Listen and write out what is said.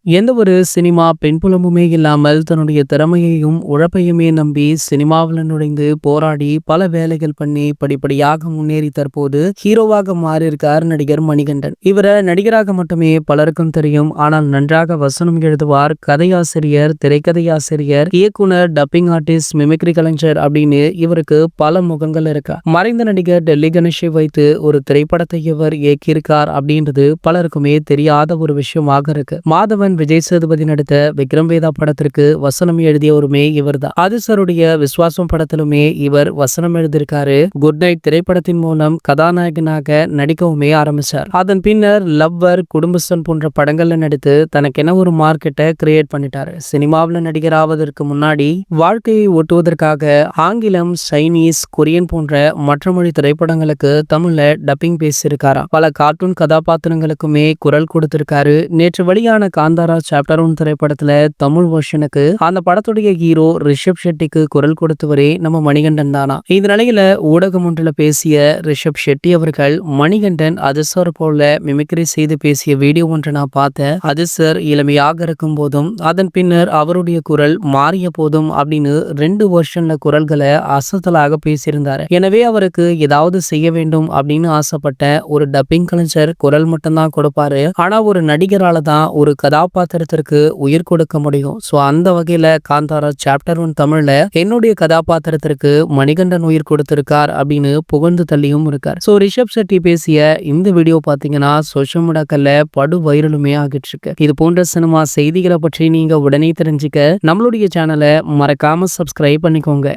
எந்த ஒரு சினிமா பின்புலமுமே இல்லாமல் தன்னுடைய திறமையையும் உழைப்பையுமே நம்பி சினிமாவில் நுழைந்து போராடி பல வேலைகள் பண்ணி படிப்படியாக முன்னேறி தற்போது ஹீரோவாக மாறியிருக்கார் நடிகர் மணிகண்டன். இவரை நடிகராக மட்டுமே பலருக்கும் தெரியும். ஆனால் நன்றாக வசனம் எழுதுவார், கதையாசிரியர், திரைக்கதையாசிரியர், இயக்குனர், டப்பிங் ஆர்டிஸ்ட், மிமிக்ரி கலைஞர் அப்படின்னு இவருக்கு பல முகங்கள் இருக்கா. மறைந்த நடிகர் டெல்லி கணேஷை வைத்து ஒரு திரைப்படத்தை இவர் இயக்கியிருக்கார் அப்படின்றது பலருக்குமே தெரியாத ஒரு விஷயமாக இருக்கு. மாதவன் விஜய் சேதுபதி நடித்த விக்ரம் வேதா படத்திற்கு வசனம் எழுதியவருமே இவர்தான். ஆதிசருடைய விஸ்வாசம் படத்திலுமே இவர் வசனம் எழுதியிருக்காரு. குட் நைட் திரைப்படத்தின் மூலம் கதாநாயகனாக நடிக்கவுமே ஆரம்பிச்சார். அதன் பின்னர் லவ்வர், குடும்பஸ்தன் போன்ற படங்கள்ல நடித்து தனக்கென ஒரு மார்க்கெட்டை கிரியேட் பண்ணிட்டாரு. சினிமாவில் நடிகர் ஆவதற்கு முன்னாடி வாழ்க்கையை ஓட்டுவதற்காக ஆங்கிலம், சைனீஸ், கொரியன் போன்ற மற்ற மொழி திரைப்படங்களுக்கு தமிழ்ல டப்பிங் பேசியிருக்காராம். பல கார்ட்டூன் கதாபாத்திரங்களுக்குமே குரல் கொடுத்திருக்காரு. நேற்று வெளியான காந்தாரா சாப்டர் 1 திரைப்படத்துல தமிழ் வெர்ஷனுக்கு அந்த படத்துடைய ஹீரோ ரிஷப் ஷெட்டிக்கு குரல் கொடுத்தவரே நம்ம மணிகண்டன் தானா. இந்த நிலையில ஊடகம் ஒன்றில் பேசிய ரிஷப் ஷெட்டி அவர்கள், மணிகண்டன் அதிசர் போல மிமிக்ரி செய்து பேசிய வீடியோ ஒன்றை நான் பார்த்தேன். அதிசர் இளமையாக இருக்கும் போதும் அதன் பின்னர் அவருடைய குரல் மாறிய போதும் அப்படின்னு 2 வெர்ஷன்ல குரல்களை அசத்தலாக பேசியிருந்தாரு. எனவே அவருக்கு ஏதாவது செய்ய வேண்டும் அப்படின்னு ஆசைப்பட்ட ஒரு டப்பிங் கலைஞர் குரல் மட்டும்தான் கொடுப்பாரு. ஆனா ஒரு நடிகரால தான் ஒரு கதாபாத்திரத்திற்கு உயிர் கொடுக்க முடியும். சோ அந்த வகையில காந்தாரா சாப்டர் 1 தமிழ்ல என்னுடைய கதாபாத்திரத்திற்கு மணிகண்டன் உயிர் கொடுத்திருக்கார் அப்படின்னு புகழ்ந்து தள்ளியும் இருக்கார். சோ ரிஷப் செட்டி பேசிய இந்த வீடியோ பாத்தீங்கன்னா சோஷியல் மீடியாக்கள்ல படு வைரலுமே ஆகிட்டு இருக்கு. இது போன்ற சினிமா செய்திகளை பற்றி நீங்க உடனே தெரிஞ்சுக்க நம்மளுடைய சேனலை மறக்காம சப்ஸ்கிரைப் பண்ணிக்கோங்க.